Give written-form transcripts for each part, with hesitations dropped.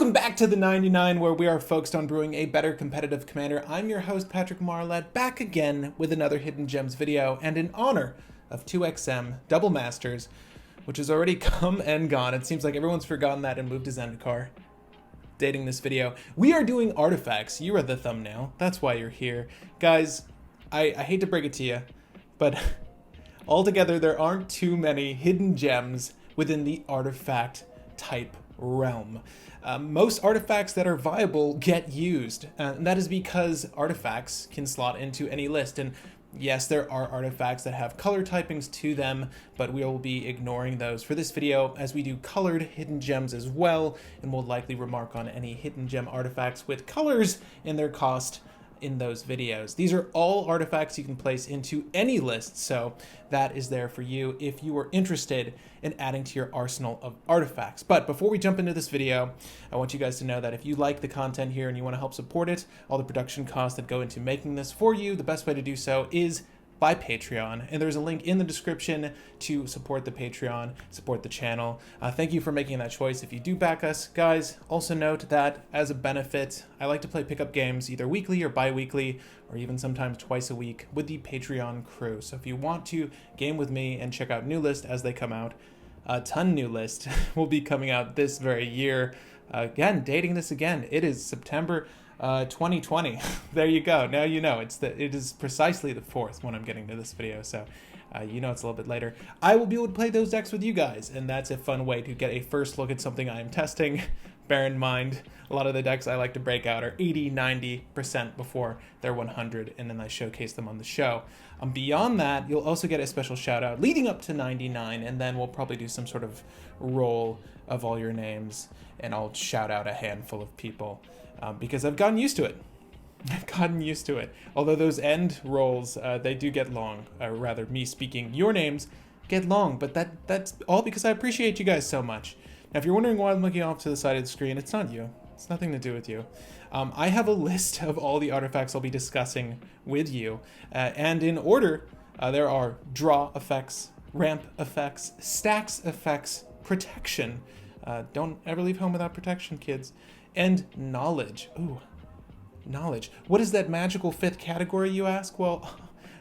Welcome back to the 99, where we are focused on brewing a better competitive commander. I'm your host, Patrick Marlett, back again with another Hidden Gems video, and in honor of 2XM Double Masters, which has already come and gone. It seems like everyone's forgotten that and moved to Zendikar. Dating this video, we are doing artifacts. You are the thumbnail. That's why you're here. Guys, I hate to break it to you, but altogether there aren't too many hidden gems within the artifact type realm. Most artifacts that are viable get used, and that is because artifacts can slot into any list. And yes, there are artifacts that have color typings to them, but we will be ignoring those for this video as we do colored hidden gems as well, and we'll likely remark on any hidden gem artifacts with colors in their cost in those videos. These are all artifacts you can place into any list, so that is there for you if you are interested in adding to your arsenal of artifacts. But before we jump into this video, I want you guys to know that if you like the content here and you want to help support it, all the production costs that go into making this for you, the best way to do so is by Patreon, and there's a link in the description to support the Patreon, support the channel. Thank you for making that choice if you do back us. Guys, also note that as a benefit, I like to play pickup games either weekly or bi-weekly, or even sometimes twice a week with the Patreon crew. So if you want to game with me and check out new lists as they come out, a ton new list will be coming out this very year. Again, dating this again, it is September 2020. There you go. Now you know it is precisely the 4th when I'm getting to this video, so you know it's a little bit later. I will be able to play those decks with you guys, and that's a fun way to get a first look at something I am testing. Bear in mind, a lot of the decks I like to break out are 80-90% before they're 100, and then I showcase them on the show. Beyond that, you'll also get a special shout out leading up to 99, and then we'll probably do some sort of roll of all your names, and I'll shout out a handful of people. Because I've gotten used to it. I've gotten used to it. Although those end rolls, they do get long. Rather, me speaking your names get long. But that's all because I appreciate you guys so much. Now, if you're wondering why I'm looking off to the side of the screen, it's not you. It's nothing to do with you. I have a list of all the artifacts I'll be discussing with you. And in order, there are draw effects, ramp effects, stacks effects, protection. Don't ever leave home without protection, kids. And knowledge. Ooh, knowledge. What is that magical 5th category, you ask? Well,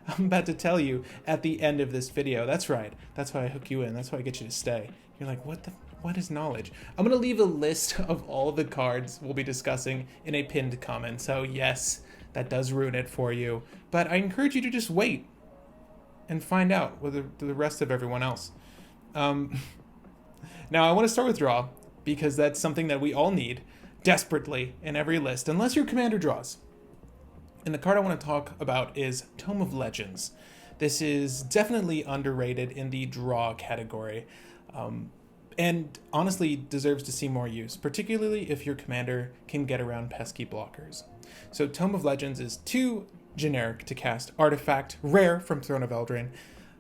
I'm about to tell you at the end of this video. That's right. That's why I hook you in. That's why I get you to stay. You're like, what is knowledge? I'm going to leave a list of all the cards we'll be discussing in a pinned comment. So yes, that does ruin it for you. But I encourage you to just wait and find out with the rest of everyone else. Now, I want to start with draw because that's something that we all need desperately in every list, unless your commander draws. And the card I want to talk about is Tome of Legends. This is definitely underrated in the draw category, and honestly deserves to see more use, particularly if your commander can get around pesky blockers. So Tome of Legends is 2 generic to cast artifact, rare from Throne of Eldraine.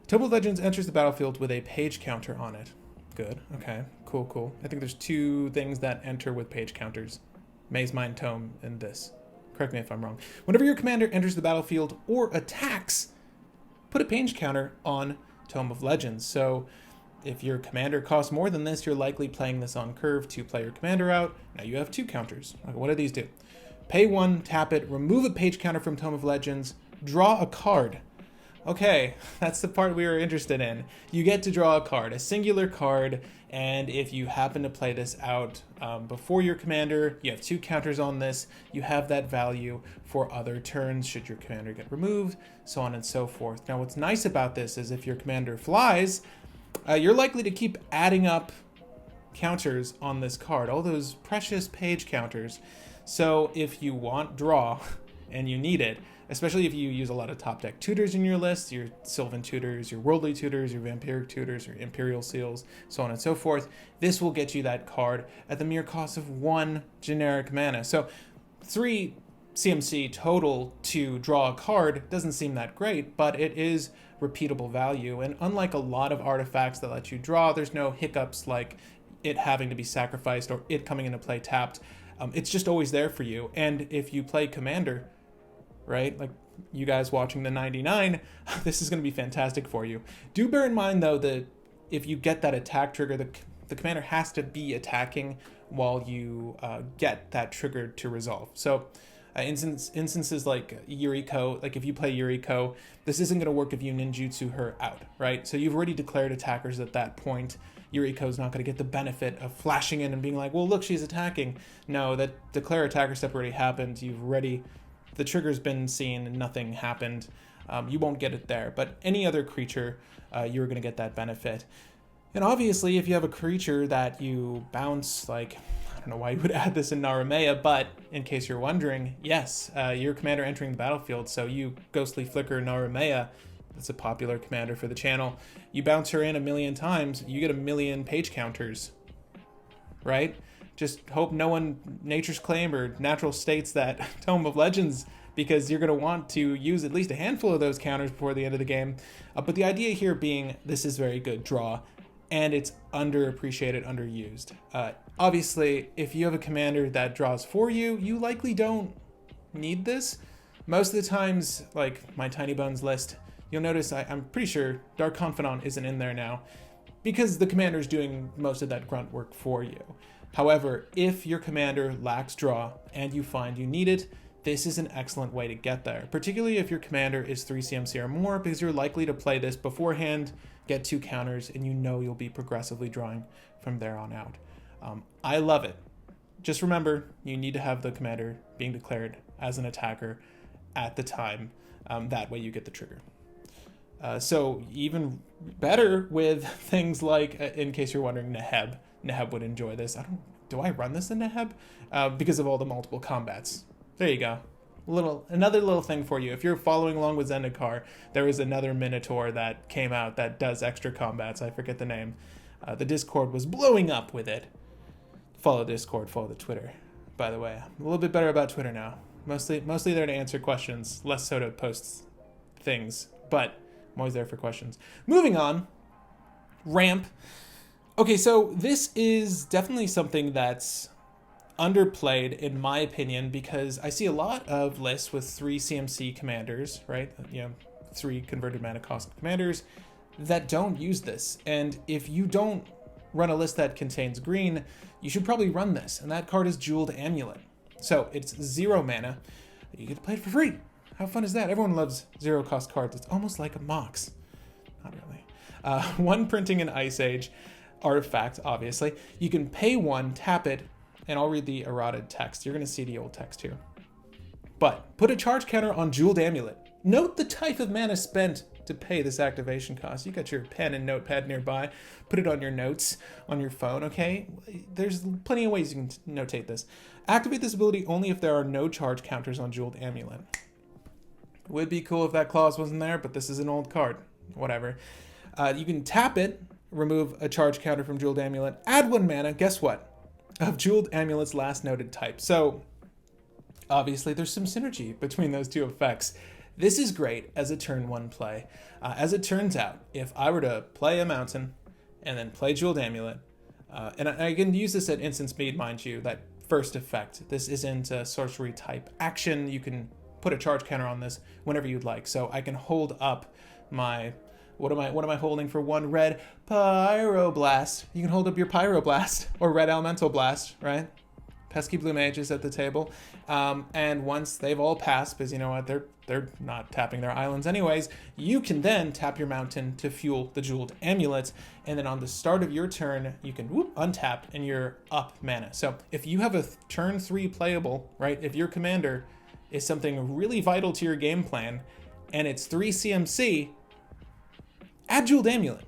Tome of Legends enters the battlefield with a page counter on it. Good. Okay. Cool. I think there's 2 things that enter with page counters. Maze Mind Tome and this. Correct me if I'm wrong. Whenever your commander enters the battlefield or attacks, put a page counter on Tome of Legends. So if your commander costs more than this, you're likely playing this on curve to play your commander out. Now you have 2 counters. Okay, what do these do? Pay 1, tap it, remove a page counter from Tome of Legends, draw a card. Okay, that's the part we were interested in. You get to draw a card, a singular card, and if you happen to play this out before your commander, you have 2 counters on this, you have that value for other turns should your commander get removed, so on and so forth. Now what's nice about this is if your commander flies, you're likely to keep adding up counters on this card, all those precious page counters. So if you want draw and you need it, especially if you use a lot of top deck tutors in your list, your Sylvan tutors, your Worldly tutors, your Vampiric tutors, your Imperial Seals, so on and so forth. This will get you that card at the mere cost of 1 generic mana. So 3 CMC total to draw a card doesn't seem that great, but it is repeatable value. And unlike a lot of artifacts that let you draw, there's no hiccups like it having to be sacrificed or it coming into play tapped. It's just always there for you. And if you play Commander, right, like you guys watching the 99, this is going to be fantastic for you. Do bear in mind, though, that if you get that attack trigger, the the commander has to be attacking while you get that trigger to resolve. So instances like Yuriko, like if you play Yuriko, this isn't going to work if you ninjutsu her out, right? So you've already declared attackers at that point. Yuriko's not going to get the benefit of flashing in and being like, well, look, she's attacking. No, that declare attacker step already happened. The trigger's been seen and nothing happened. You won't get it there, but any other creature, you're going to get that benefit. And obviously, if you have a creature that you bounce, like, I don't know why you would add this in Narumea, but in case you're wondering, yes, your commander entering the battlefield, so you Ghostly Flicker Narumea, that's a popular commander for the channel, you bounce her in 1,000,000 times, you get 1,000,000 page counters, right? Just hope no one Nature's Claim or Natural States that Tome of Legends, because you're going to want to use at least a handful of those counters before the end of the game. But the idea here being this is very good draw, and it's underappreciated, underused. Obviously, if you have a commander that draws for you, you likely don't need this. Most of the times, like my Tiny Bones list, you'll notice I'm pretty sure Dark Confidant isn't in there now because the commander's doing most of that grunt work for you. However, if your commander lacks draw and you find you need it, this is an excellent way to get there, particularly if your commander is 3 CMC or more, because you're likely to play this beforehand, get 2 counters, and you know you'll be progressively drawing from there on out. I love it. Just remember, you need to have the commander being declared as an attacker at the time. That way you get the trigger. So even better with things like, in case you're wondering, Neheb. Neheb would enjoy this. Do I run this in Neheb? Because of all the multiple combats. There you go. Another little thing for you. If you're following along with Zendikar, there is another Minotaur that came out that does extra combats. I forget the name. The Discord was blowing up with it. Follow Discord, follow the Twitter. By the way, I'm a little bit better about Twitter now. Mostly there to answer questions, less so to post things. But I'm always there for questions. Moving on. Ramp. Okay, so this is definitely something that's underplayed in my opinion, because I see a lot of lists with 3 CMC commanders, right? 3 converted mana cost commanders that don't use this. And if you don't run a list that contains green, you should probably run this. And that card is Jeweled Amulet. So it's 0 mana. You get to play it for free. How fun is that? Everyone loves 0 cost cards. It's almost like a Mox. Not really. 1 printing in Ice Age artifact, obviously. You can pay 1, tap it, and I'll read the errated text. You're going to see the old text here. But put a charge counter on Jeweled Amulet. Note the type of mana spent to pay this activation cost. You got your pen and notepad nearby. Put it on your notes on your phone, okay? There's plenty of ways you can notate this. Activate this ability only if there are no charge counters on Jeweled Amulet. It would be cool if that clause wasn't there, but this is an old card. Whatever. You can tap it, remove a charge counter from Jeweled Amulet, add 1 mana, guess what? Of Jeweled Amulet's last noted type. So obviously there's some synergy between those 2 effects. This is great as a turn 1 play. As it turns out, if I were to play a mountain and then play Jeweled Amulet, and I can use this at instant speed, mind you, that first effect. This isn't a sorcery type action. You can put a charge counter on this whenever you'd like. So I can hold up my, what am I holding for 1 red? Pyroblast. You can hold up your Pyroblast or Red Elemental Blast, right? Pesky blue mages at the table. And once they've all passed, because you know what, they're not tapping their islands anyways, you can then tap your mountain to fuel the Jeweled Amulet, and then on the start of your turn, you can untap and you're up mana. So if you have a turn 3 playable, right, if your commander is something really vital to your game plan, and it's 3 CMC, add Jeweled Amulet.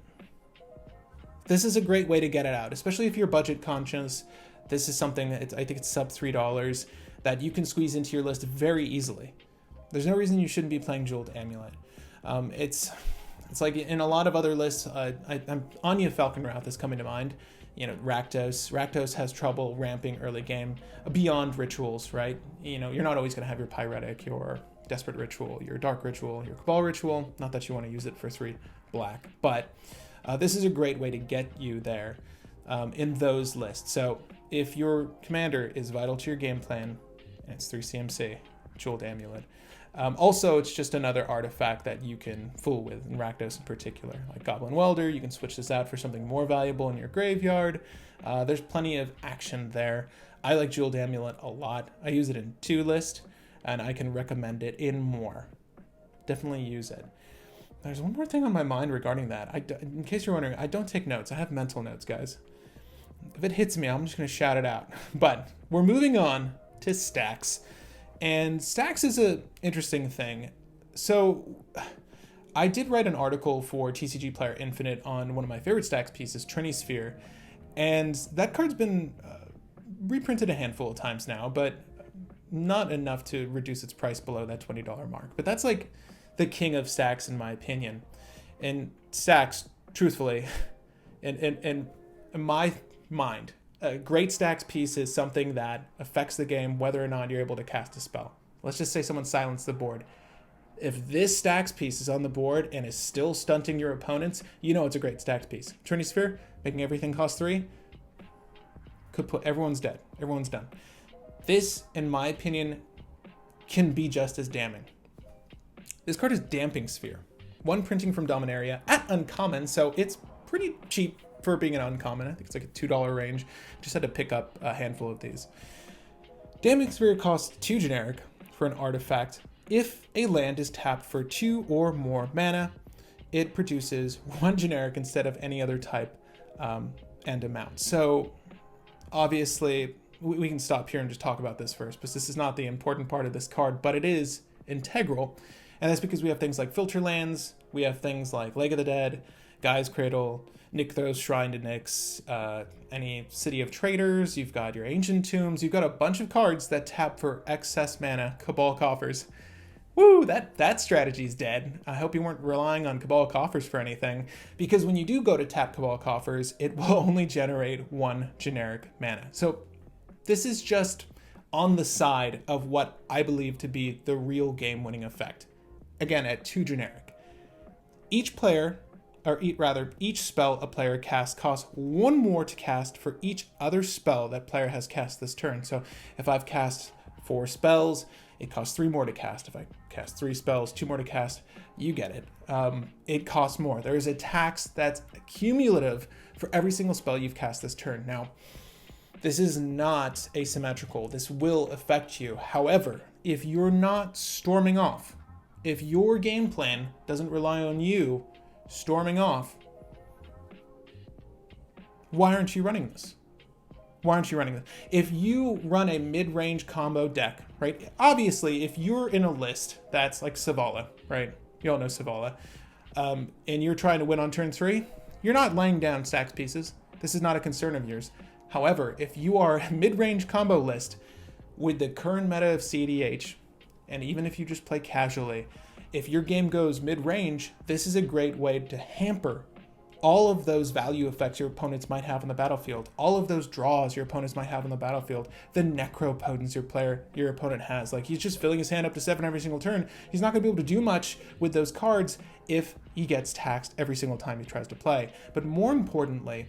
This is a great way to get it out, especially if you're budget conscious. This is something that I think it's sub $3 that you can squeeze into your list very easily. There's no reason you shouldn't be playing Jeweled Amulet. It's like in a lot of other lists, Anya Falconwrath is coming to mind. You know, Rakdos. Rakdos has trouble ramping early game beyond rituals, right? You know, you're not always going to have your Pyretic, your Desperate Ritual, your Dark Ritual, your Cabal Ritual. Not that you want to use it for 3 black, but this is a great way to get you there in those lists. So if your commander is vital to your game plan, and it's 3 CMC, Jeweled Amulet. Also, it's just another artifact that you can fool with, in Rakdos in particular. Like Goblin Welder, you can switch this out for something more valuable in your graveyard. There's plenty of action there. I like Jeweled Amulet a lot. I use it in 2 list, and I can recommend it in more. Definitely use it. There's one more thing on my mind regarding that. In case you're wondering, I don't take notes. I have mental notes, guys. If it hits me, I'm just going to shout it out. But we're moving on to stacks. And stacks is an interesting thing. So I did write an article for TCG Player Infinite on one of my favorite stacks pieces, Trinity Sphere. And that card's been reprinted a handful of times now, but not enough to reduce its price below that $20 mark. But that's like the king of stacks in my opinion. And stacks, truthfully, in my mind, a great stacks piece is something that affects the game whether or not you're able to cast a spell. Let's just say someone silenced the board. If this stacks piece is on the board and is still stunting your opponents, you know it's a great stacks piece. Trinity Sphere, making everything cost 3, could put everyone's dead. Everyone's done. This, in my opinion, can be just as damning. This card is Damping Sphere. 1 printing from Dominaria at uncommon, so it's pretty cheap for being an uncommon. I think it's like a $2 range. Just had to pick up a handful of these. Damping Sphere costs 2 generic for an artifact. If a land is tapped for 2 or more mana, it produces 1 generic instead of any other type and amount. So obviously, we can stop here and just talk about this first, because this is not the important part of this card, but it is integral. And that's because we have things like Filter Lands, we have things like Leg of the Dead, Gaia's Cradle, Nykthos, Shrine to Nyx, any City of Traders, you've got your Ancient Tombs, you've got a bunch of cards that tap for excess mana, Cabal Coffers. Woo, that strategy's dead. I hope you weren't relying on Cabal Coffers for anything, because when you do go to tap Cabal Coffers, it will only generate 1 generic mana. So this is just on the side of what I believe to be the real game-winning effect. Again, at 2 generic. Each spell a player casts costs 1 more to cast for each other spell that player has cast this turn. So if I've cast 4 spells, it costs 3 more to cast. If I cast 3 spells, 2 more to cast, you get it. It costs more. There is a tax that's cumulative for every single spell you've cast this turn. Now, this is not asymmetrical. This will affect you. However, if you're not storming off, if your game plan doesn't rely on you storming off, why aren't you running this? Why aren't you running this? If you run a mid-range combo deck, right? Obviously, if you're in a list that's like Savala, right? You all know Savala. And you're trying to win on turn 3, you're not laying down stacks pieces. This is not a concern of yours. However, if you are a mid-range combo list with the current meta of CEDH, and even if you just play casually, if your game goes mid-range, this is a great way to hamper all of those value effects your opponents might have on the battlefield, all of those draws your opponents might have on the battlefield, the necropotence your opponent has. Like, he's just filling his hand up to 7 every single turn. He's not going to be able to do much with those cards if he gets taxed every single time he tries to play. But more importantly,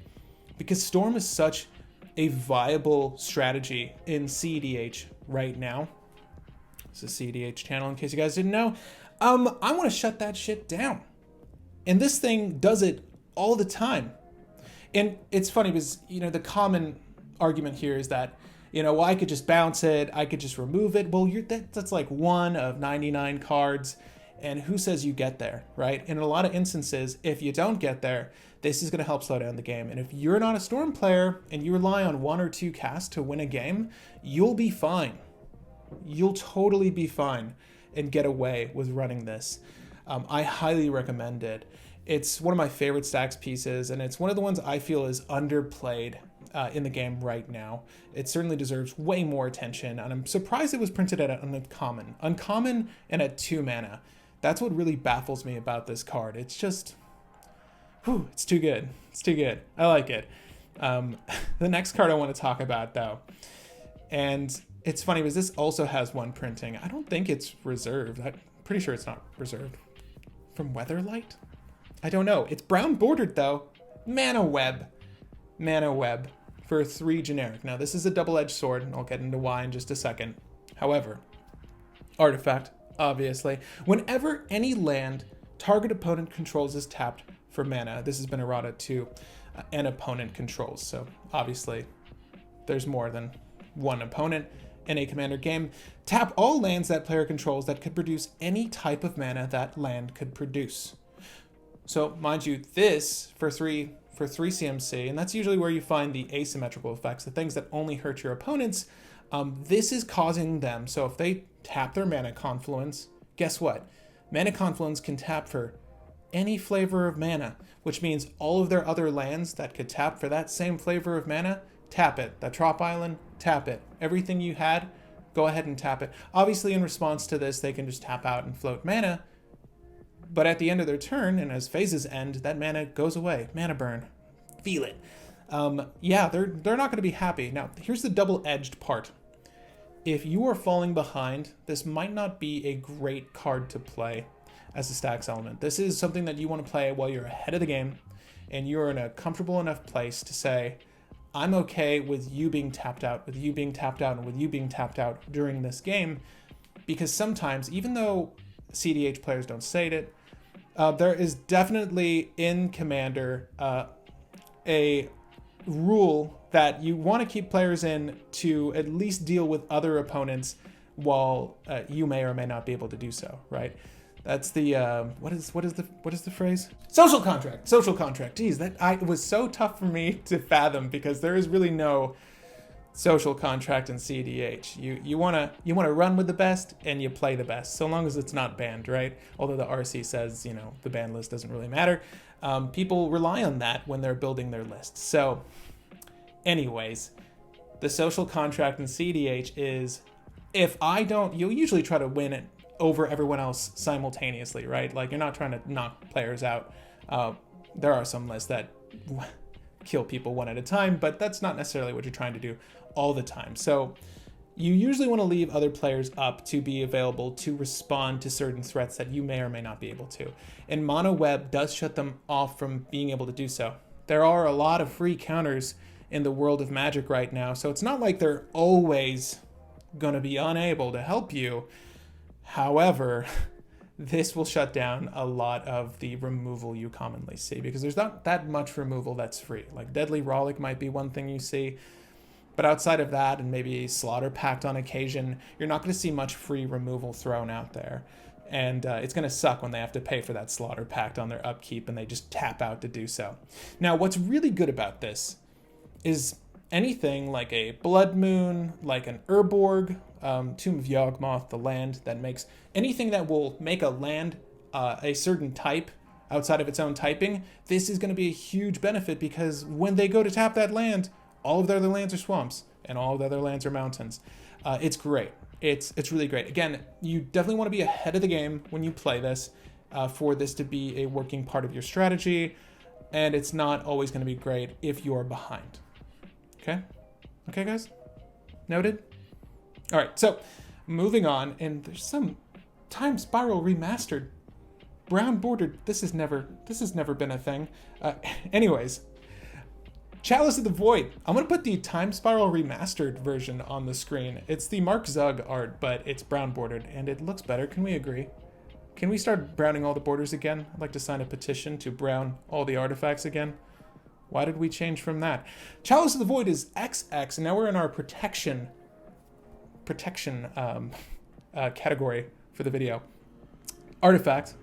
because Storm is such a viable strategy in CEDH right now, it's a CEDH channel in case you guys didn't know, I want to shut that shit down. And this thing does it all the time. And it's funny because, the common argument here is that, well, I could just bounce it, I could just remove it. Well, that's like 1 of 99 cards, and who says you get there, right? In a lot of instances, if you don't get there, this is going to help slow down the game. And if you're not a Storm player and you rely on 1 or 2 casts to win a game, you'll be fine. You'll totally be fine and get away with running this. I highly recommend it. It's one of my favorite stacks pieces, and it's one of the ones I feel is underplayed in the game right now. It certainly deserves way more attention, and I'm surprised it was printed at an uncommon. Uncommon and at 2 mana. That's what really baffles me about this card. It's just, it's too good. It's too good. I like it. The next card I want to talk about, though, and it's funny because this also has 1 printing. I don't think it's reserved. I'm pretty sure it's not reserved. From Weatherlight? I don't know. It's brown bordered, though. Mana Web. Mana Web for 3 generic. Now, this is a double-edged sword, and I'll get into why in just a second. However, artifact, obviously. Whenever any land target opponent controls is tapped for mana, this has been errata to an opponent controls. So obviously there's more than one opponent in a Commander game. Tap all lands that player controls that could produce any type of mana that land could produce. So mind you, this for 3 CMC, and that's usually where you find the asymmetrical effects, the things that only hurt your opponents. This is causing them, so if they tap their Mana Confluence, guess what? Mana Confluence can tap for any flavor of mana, which means all of their other lands that could tap for that same flavor of mana, tap it. That Trop Island, tap it. Everything you had, go ahead and tap it. Obviously, in response to this, they can just tap out and float mana, but at the end of their turn, and as phases end, that mana goes away. Mana burn. Feel it. Yeah, they're not going to be happy. Now, here's the double-edged part. If you are falling behind, this might not be a great card to play as a stacks element. This is something that you want to play while you're ahead of the game, and you're in a comfortable enough place to say, I'm okay with you being tapped out, with you being tapped out, and with you being tapped out during this game, because sometimes, even though CDH players don't say it, there is definitely in Commander a rule that you want to keep players in to at least deal with other opponents while you may or may not be able to do so, right? That's the what is the phrase? Social contract. Social contract. Geez, it was so tough for me to fathom because there is really no social contract in CDH. You wanna run with the best and you play the best, so long as it's not banned, right? Although the RC says, you know, the ban list doesn't really matter. People rely on that when they're building their lists. So anyways, the social contract in CDH is, if I don't, you'll usually try to win it over everyone else simultaneously, right? Like, you're not trying to knock players out. There are some lists that kill people one at a time, but that's not necessarily what you're trying to do all the time. So you usually want to leave other players up to be available to respond to certain threats that you may or may not be able to. And Mono Web does shut them off from being able to do so. There are a lot of free counters in the world of Magic right now, so it's not like they're always going to be unable to help you. However, this will shut down a lot of the removal you commonly see, because there's not that much removal that's free. Like Deadly Rollick might be one thing you see, but outside of that, and maybe Slaughter Pact on occasion, you're not going to see much free removal thrown out there. And it's going to suck when they have to pay for that Slaughter Pact on their upkeep and they just tap out to do so. Now, what's really good about this is anything like a Blood Moon, like an Urborg, Tomb of Yawgmoth, the land that makes anything that will make a land a certain type outside of its own typing, this is going to be a huge benefit, because when they go to tap that land, all of their other lands are swamps and all of the other lands are mountains. It's great. It's really great. Again, you definitely want to be ahead of the game when you play this for this to be a working part of your strategy, and it's not always going to be great if you're behind. Okay? Okay, guys? Noted? All right, so moving on, and there's some Time Spiral Remastered, brown bordered. This has never been a thing. Anyways, Chalice of the Void. I'm gonna put the Time Spiral Remastered version on the screen. It's the Mark Zug art, but it's brown bordered, and it looks better. Can we agree? Can we start browning all the borders again? I'd like to sign a petition to brown all the artifacts again. Why did we change from that? Chalice of the Void is XX, and now we're in our protection category for the video. Artifact,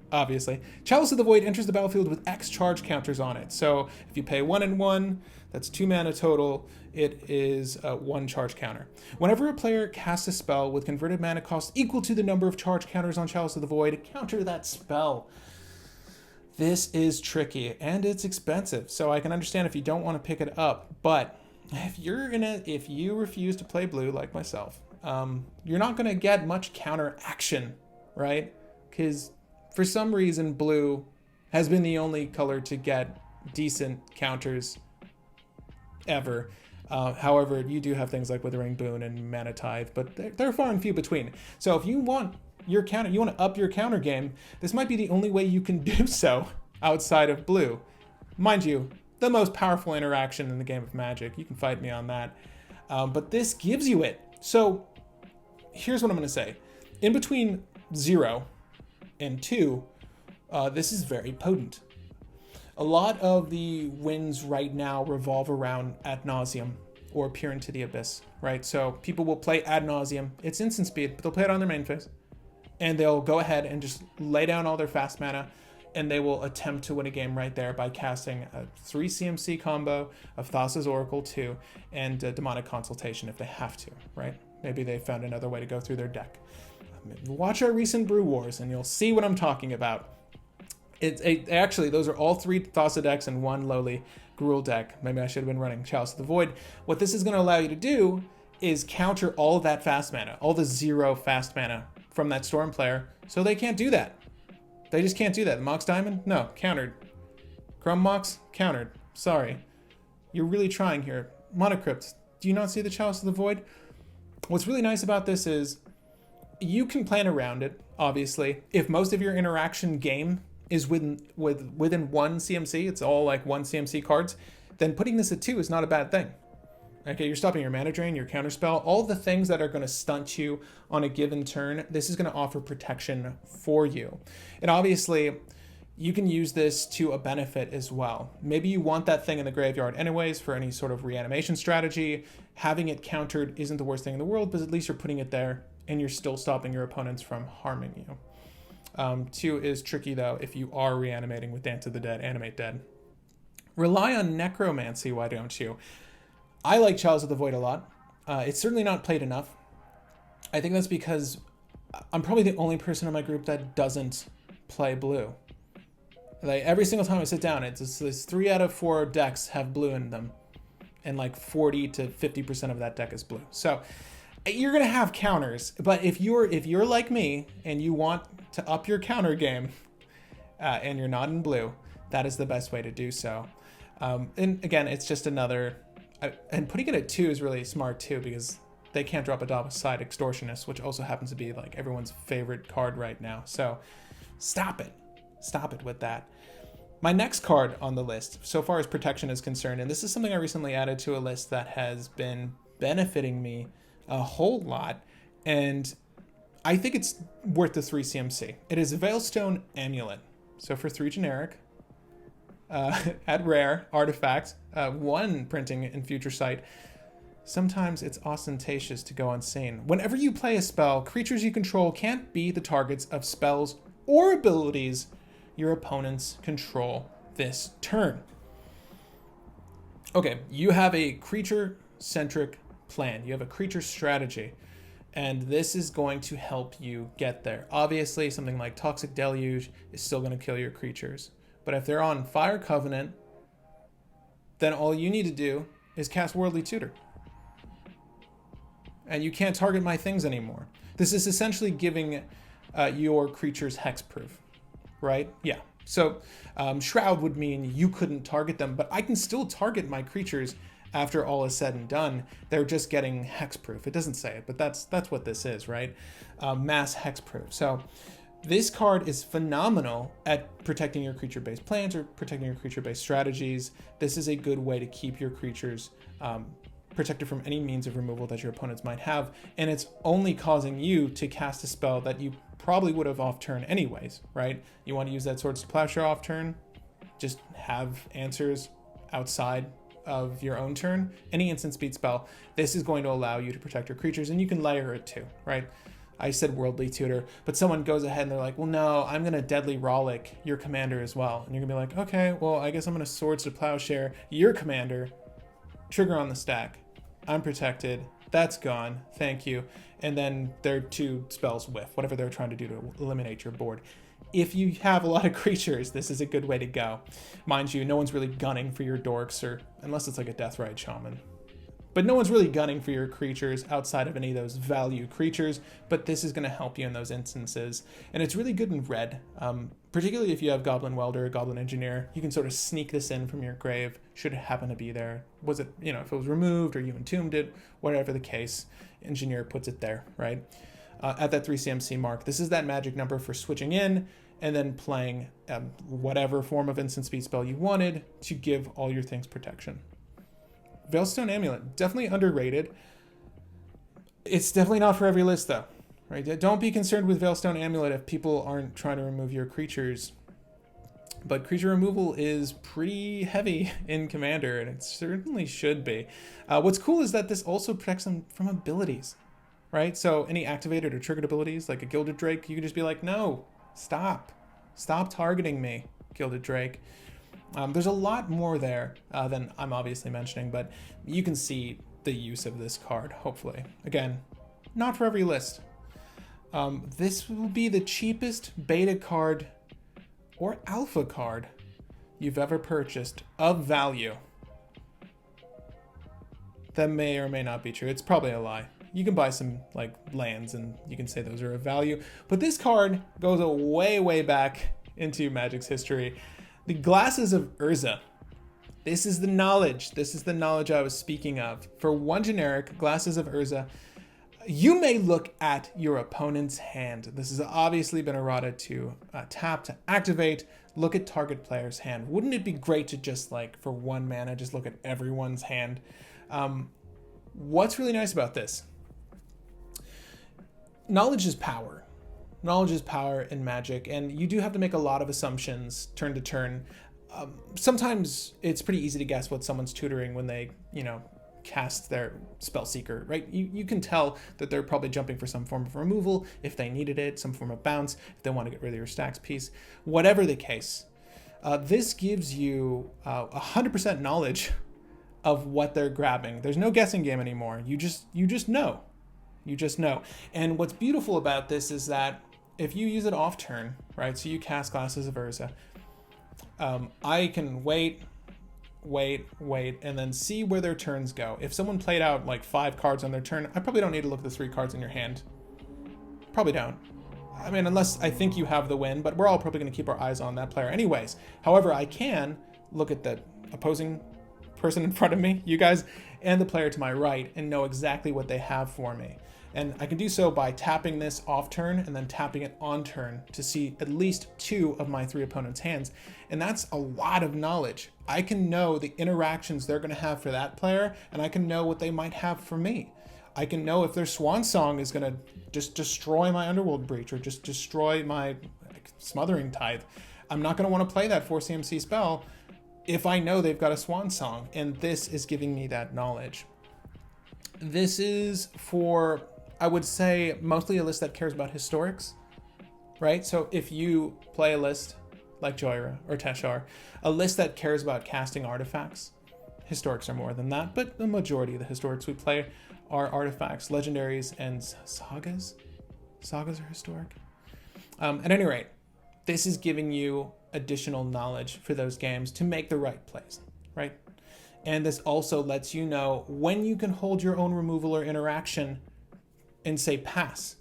obviously. Chalice of the Void enters the battlefield with X charge counters on it. So if you pay 1 and 1, that's 2 mana total. It is 1 charge counter. Whenever a player casts a spell with converted mana cost equal to the number of charge counters on Chalice of the Void, counter that spell. This is tricky and it's expensive, so I can understand if you don't want to pick it up, but if you refuse to play blue like myself, you're not going to get much counter action, right? Because for some reason, blue has been the only color to get decent counters ever. However, you do have things like Withering Boon and Mana Tithe, but they're far and few between. So if you want you want to up your counter game, this might be the only way you can do so outside of blue. Mind you, the most powerful interaction in the game of Magic. You can fight me on that. But this gives you it. So here's what I'm going to say. in between 0 and 2, this is very potent. A lot of the wins right now revolve around Ad Nauseam or Peer into the Abyss, right? So people will play Ad Nauseam. It's instant speed, but they'll play it on their main phase. And they'll go ahead and just lay down all their fast mana, and they will attempt to win a game right there by casting a 3 CMC combo of Thassa's Oracle 2 and Demonic Consultation if they have to, right? Maybe they found another way to go through their deck. Watch our recent Brew Wars and you'll see what I'm talking about. Actually, those are all 3 Thassa decks and 1 lowly Gruul deck. Maybe I should have been running Chalice of the Void. What this is going to allow you to do is counter all of that fast mana, all the 0 fast mana from that Storm player, so they can't do that. They just can't do that. Mox Diamond? No, countered. Chrome Mox? Countered. Sorry. You're really trying here. Monocrypt, do you not see the Chalice of the Void? What's really nice about this is you can plan around it, obviously. If most of your interaction game is within 1 CMC, it's all like 1 CMC cards, then putting this at 2 is not a bad thing. Okay, you're stopping your mana drain, your counterspell, all the things that are going to stunt you on a given turn. This is going to offer protection for you. And obviously, you can use this to a benefit as well. Maybe you want that thing in the graveyard anyways for any sort of reanimation strategy. Having it countered isn't the worst thing in the world, but at least you're putting it there and you're still stopping your opponents from harming you. 2 is tricky though if you are reanimating with Dance of the Dead, Animate Dead. Rely on Necromancy, why don't you? I like Chalice of the Void a lot. It's certainly not played enough. I think that's because I'm probably the only person in my group that doesn't play blue. Like every single time I sit down, it's 3 out of 4 decks have blue in them, and like 40 to 50% of that deck is blue. So you're gonna have counters, but if you're like me and you want to up your counter game, and you're not in blue, that is the best way to do so. And again, it's just another. And putting it at 2 is really smart too, because they can't drop a Domicide Extortionist, which also happens to be like everyone's favorite card right now. So stop it with that. My next card on the list, so far as protection is concerned, and this is something I recently added to a list that has been benefiting me a whole lot, and I think it's worth the 3 CMC. It is Veilstone Amulet. So for 3 generic, add rare, artifact, 1 printing in Future Sight. Sometimes it's ostentatious to go insane. Whenever you play a spell, creatures you control can't be the targets of spells or abilities your opponents control this turn. Okay, you have a creature-centric plan. You have a creature strategy, and this is going to help you get there. Obviously, something like Toxic Deluge is still going to kill your creatures. But if they're on Fire Covenant, then all you need to do is cast Worldly Tutor. And you can't target my things anymore. This is essentially giving your creatures hexproof, right? Yeah. So Shroud would mean you couldn't target them, but I can still target my creatures after all is said and done. They're just getting hexproof. It doesn't say it, but that's what this is, right? Mass hexproof. So this card is phenomenal at protecting your creature-based plans or protecting your creature-based strategies. This is a good way to keep your creatures protected from any means of removal that your opponents might have, and it's only causing you to cast a spell that you probably would have off turn anyways, right? You want to use that Swords to Plowshare off turn, just have answers outside of your own turn. Any instant speed spell, this is going to allow you to protect your creatures, and you can layer it too, right? I said Worldly Tutor, but someone goes ahead and they're like, well, no, I'm going to Deadly Rollick your commander as well. And you're going to be like, okay, well, I guess I'm going to Swords to Plowshare your commander, trigger on the stack. I'm protected. That's gone. Thank you. And then their 2 spells whiff, whatever they're trying to do to eliminate your board. If you have a lot of creatures, this is a good way to go. Mind you, no one's really gunning for your dorks, or unless it's like a Deathrite Shaman. But no one's really gunning for your creatures outside of any of those value creatures, but this is going to help you in those instances. And it's really good in red, particularly if you have Goblin Welder or Goblin Engineer. You can sort of sneak this in from your grave, should it happen to be there. Was it, if it was removed or you entombed it, whatever the case, Engineer puts it there, right? At that 3 CMC mark. This is that magic number for switching in and then playing whatever form of instant speed spell you wanted to give all your things protection. Veilstone Amulet, definitely underrated. It's definitely not for every list though, right? Don't be concerned with Veilstone Amulet if people aren't trying to remove your creatures. But creature removal is pretty heavy in Commander, and it certainly should be. What's cool is that this also protects them from abilities, right? So any activated or triggered abilities, like a Gilded Drake, you can just be like, no, stop. Stop targeting me, Gilded Drake. There's a lot more there than I'm obviously mentioning, but you can see the use of this card, hopefully. Again, not for every list. This will be the cheapest beta card or alpha card you've ever purchased of value. That may or may not be true. It's probably a lie. You can buy some like lands and you can say those are of value, but this card goes way, way back into Magic's history. The Glasses of Urza. This is the knowledge. This is the knowledge I was speaking of. For one generic, Glasses of Urza, you may look at your opponent's hand. This has obviously been errata to tap to activate. Look at target player's hand. Wouldn't it be great to just like, for one mana, just look at everyone's hand? What's really nice about this? Knowledge is power. Knowledge is power in Magic, and you do have to make a lot of assumptions turn to turn. Sometimes it's pretty easy to guess what someone's tutoring when they, cast their Spellseeker, right? You can tell that they're probably jumping for some form of removal if they needed it, some form of bounce if they want to get rid of your stacks piece. Whatever the case, this gives you 100% knowledge of what they're grabbing. There's no guessing game anymore. You just know. You just know. And what's beautiful about this is that if you use it off turn, right? So you cast Glasses of Urza, I can wait, and then see where their turns go. If someone played out like 5 cards on their turn, I probably don't need to look at the 3 cards in your hand. Probably don't. I mean, unless I think you have the win, but we're all probably going to keep our eyes on that player anyways. However, I can look at the opposing person in front of me, you guys, and the player to my right, and know exactly what they have for me. And I can do so by tapping this off turn and then tapping it on turn to see at least 2 of my 3 opponents' hands. And that's a lot of knowledge. I can know the interactions they're going to have for that player, and I can know what they might have for me. I can know if their Swan Song is going to just destroy my Underworld Breach or just destroy my Smothering Tithe. I'm not going to want to play that 4 CMC spell if I know they've got a Swan Song, and this is giving me that knowledge. This is for, I would say, mostly a list that cares about historics, right? So if you play a list like Joyra or Teshar, a list that cares about casting artifacts, historics are more than that, but the majority of the historics we play are artifacts, legendaries, and sagas. Sagas are historic. At any rate, this is giving you additional knowledge for those games to make the right plays, right? And this also lets you know when you can hold your own removal or interaction and say pass.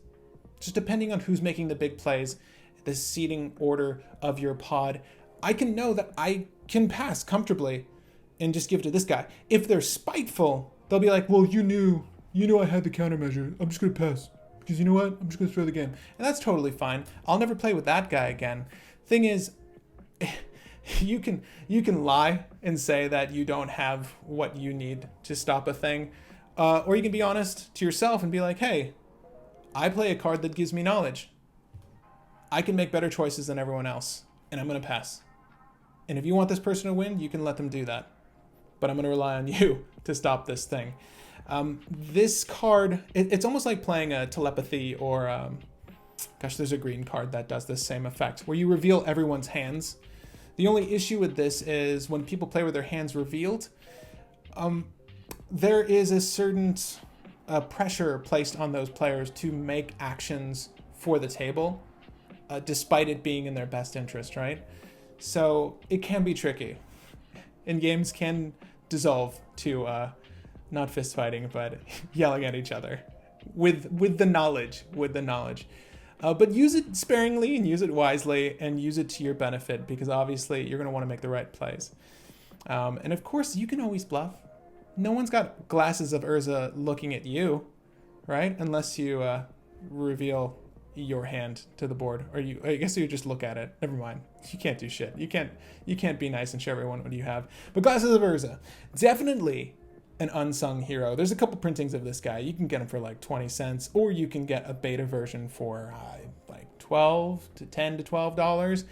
Just depending on who's making the big plays, the seating order of your pod, I can know that I can pass comfortably and just give it to this guy. If they're spiteful, they'll be like, well, you knew I had the countermeasure. I'm just going to pass. Because you know what? I'm just going to throw the game. And that's totally fine. I'll never play with that guy again. Thing is, you can lie and say that you don't have what you need to stop a thing. Or you can be honest to yourself and be like, hey, I play a card that gives me knowledge. I can make better choices than everyone else, and I'm going to pass. And if you want this person to win, you can let them do that. But I'm going to rely on you to stop this thing. This card, it's almost like playing a telepathy or, there's a green card that does this same effect, where you reveal everyone's hands. The only issue with this is when people play with their hands revealed, there is a certain pressure placed on those players to make actions for the table, despite it being in their best interest, right? So it can be tricky. And games can dissolve to not fist fighting, but yelling at each other with the knowledge. But use it sparingly and use it wisely and use it to your benefit, because obviously you're going to want to make the right plays. And of course, you can always bluff. No one's got Glasses of Urza looking at you, right? Unless you reveal your hand to the board, or I guess you just look at it. Never mind. You can't do shit. You can't be nice and show everyone what you have. But Glasses of Urza, definitely an unsung hero. There's a couple printings of this guy. You can get him for like 20 cents, or you can get a beta version for like 12 to 10 to $12.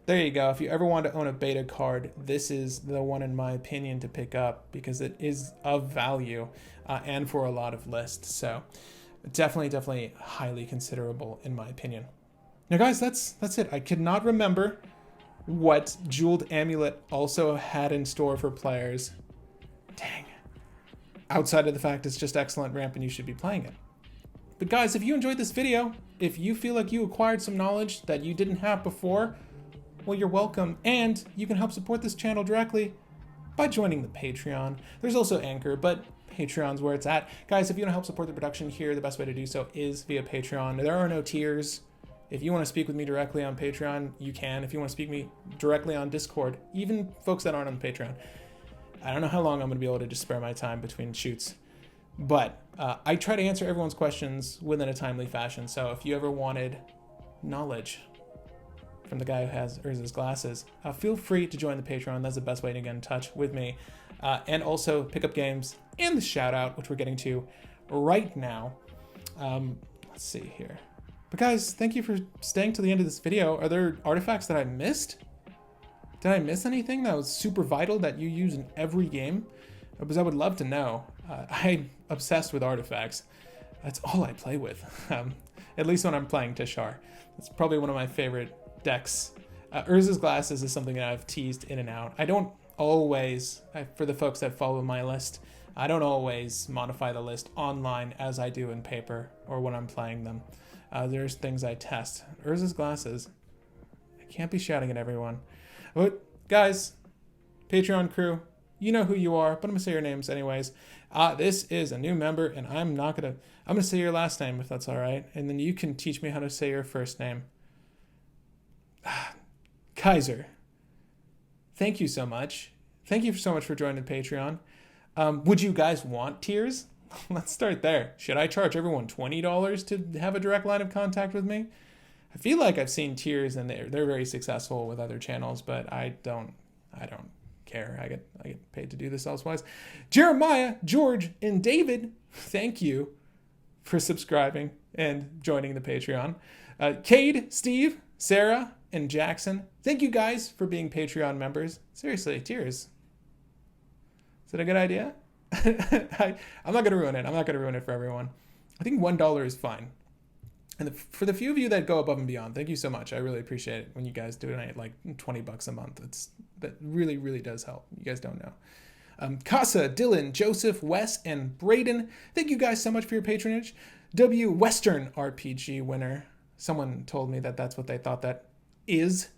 There you go. If you ever want to own a beta card, this is the one, in my opinion, to pick up, because it is of value and for a lot of lists. So definitely highly considerable, in my opinion. Now, guys, that's it. I could not remember what Jeweled Amulet also had in store for players. Dang. Outside of the fact it's just excellent ramp and you should be playing it. But guys, if you enjoyed this video, if you feel like you acquired some knowledge that you didn't have before, well, you're welcome, and you can help support this channel directly by joining the Patreon. There's also Anchor, but Patreon's where it's at. Guys, if you want to help support the production here, the best way to do so is via Patreon. There are no tiers. If you want to speak with me directly on Patreon, you can. If you want to speak me directly on Discord, even folks that aren't on Patreon, I don't know how long I'm going to be able to just spare my time between shoots, but I try to answer everyone's questions within a timely fashion. So if you ever wanted knowledge from the guy who has Urza's glasses, feel free to join the Patreon. That's the best way to get in touch with me. And also pick up games and the shout out, which we're getting to right now. Let's see here. But guys, thank you for staying to the end of this video. Are there artifacts that I missed? Did I miss anything that was super vital that you use in every game? Because I would love to know. I'm obsessed with artifacts. That's all I play with, at least when I'm playing Tishar. It's probably one of my favorite decks. Urza's Glasses is something that I've teased in and out. I don't always, for the folks that follow my list, I don't always modify the list online as I do in paper or when I'm playing them. There's things I test. Urza's Glasses. I can't be shouting at everyone. But guys, Patreon crew, you know who you are, but I'm gonna say your names anyways. This is a new member, and I'm gonna say your last name if that's all right, and then you can teach me how to say your first name. Kaiser. Thank you so much. Thank you so much for joining Patreon. Would you guys want tiers? Let's start there. Should I charge everyone $20 to have a direct line of contact with me? I feel like I've seen tiers and they're very successful with other channels, but I don't care. I get paid to do this elsewise. Jeremiah, George, and David, thank you for subscribing and joining the Patreon. Cade, Steve, Sarah, and Jackson, thank you guys for being Patreon members. Seriously, tiers. Is it a good idea? I'm not going to ruin it. I'm not going to ruin it for everyone. I think $1 is fine. And for the few of you that go above and beyond, thank you so much. I really appreciate it when you guys do it like $20 a month. That really does help. You guys don't know. Casa, Dylan, Joseph, Wes, and Braden, thank you guys so much for your patronage. W, Western RPG winner. Someone told me that that's what they thought that is,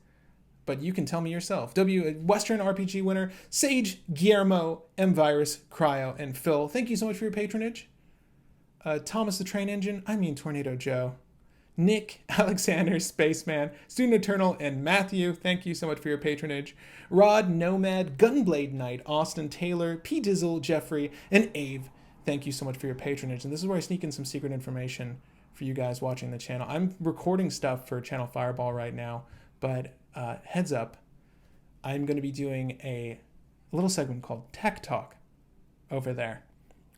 but you can tell me yourself. W, Western RPG winner. Sage, Guillermo, M-Virus, Cryo, and Phil, thank you so much for your patronage. Thomas the Train Engine, Tornado Joe. Nick, Alexander, Spaceman, Student Eternal, and Matthew, thank you so much for your patronage. Rod, Nomad, Gunblade Knight, Austin Taylor, P. Dizzle, Jeffrey, and Ave, thank you so much for your patronage. And this is where I sneak in some secret information for you guys watching the channel. I'm recording stuff for Channel Fireball right now, but heads up, I'm going to be doing a little segment called Tech Talk over there.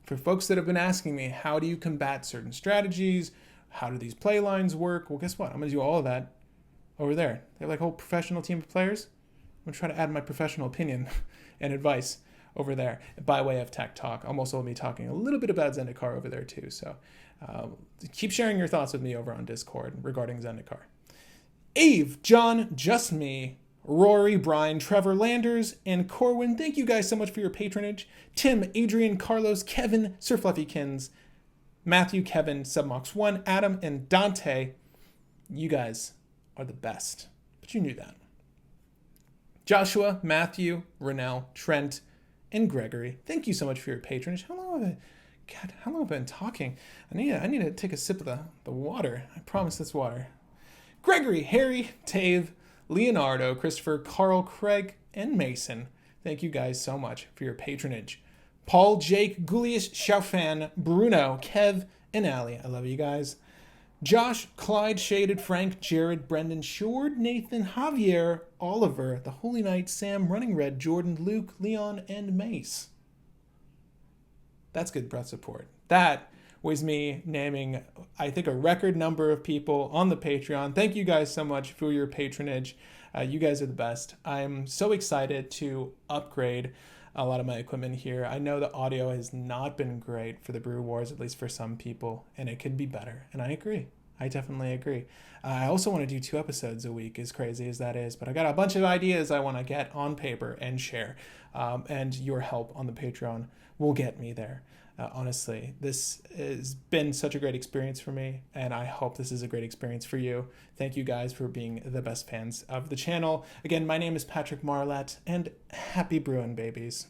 For folks that have been asking me, how do you combat certain strategies? How do these play lines work? Well, guess what? I'm going to do all of that over there. They have like a whole professional team of players. I'm going to try to add my professional opinion and advice over there by way of Tech Talk. I'm also going to be talking a little bit about Zendikar over there too. So keep sharing your thoughts with me over on Discord regarding Zendikar. Ave, John, Just Me, Rory, Brian, Trevor, Landers, and Corwin, thank you guys so much for your patronage. Tim, Adrian, Carlos, Kevin, Sir Fluffykins, Matthew, Kevin, Submox1, Adam, and Dante, you guys are the best. But you knew that. Joshua, Matthew, Renell, Trent, and Gregory, thank you so much for your patronage. How long have I been talking? I need to take a sip of the water. I promise this water. Gregory, Harry, Tave, Leonardo, Christopher, Carl, Craig, and Mason, thank you guys so much for your patronage. Paul, Jake, Gulius, Shaufan, Bruno, Kev, and Ali, I love you guys. Josh, Clyde, Shaded, Frank, Jared, Brendan, Shord, Nathan, Javier, Oliver, The Holy Knight, Sam, Running Red, Jordan, Luke, Leon, and Mace. That's good breath support. That was me naming, I think, a record number of people on the Patreon. Thank you guys so much for your patronage. You guys are the best. I'm so excited to upgrade a lot of my equipment here. I know the audio has not been great for the Brew Wars, at least for some people, and it could be better. And I agree. I definitely agree. I also want to do 2 episodes a week, as crazy as that is, but I got a bunch of ideas I want to get on paper and share. And your help on the Patreon will get me there. Honestly, this has been such a great experience for me, and I hope this is a great experience for you. Thank you guys for being the best fans of the channel. Again, my name is Patrick Marlett, and happy brewing, babies.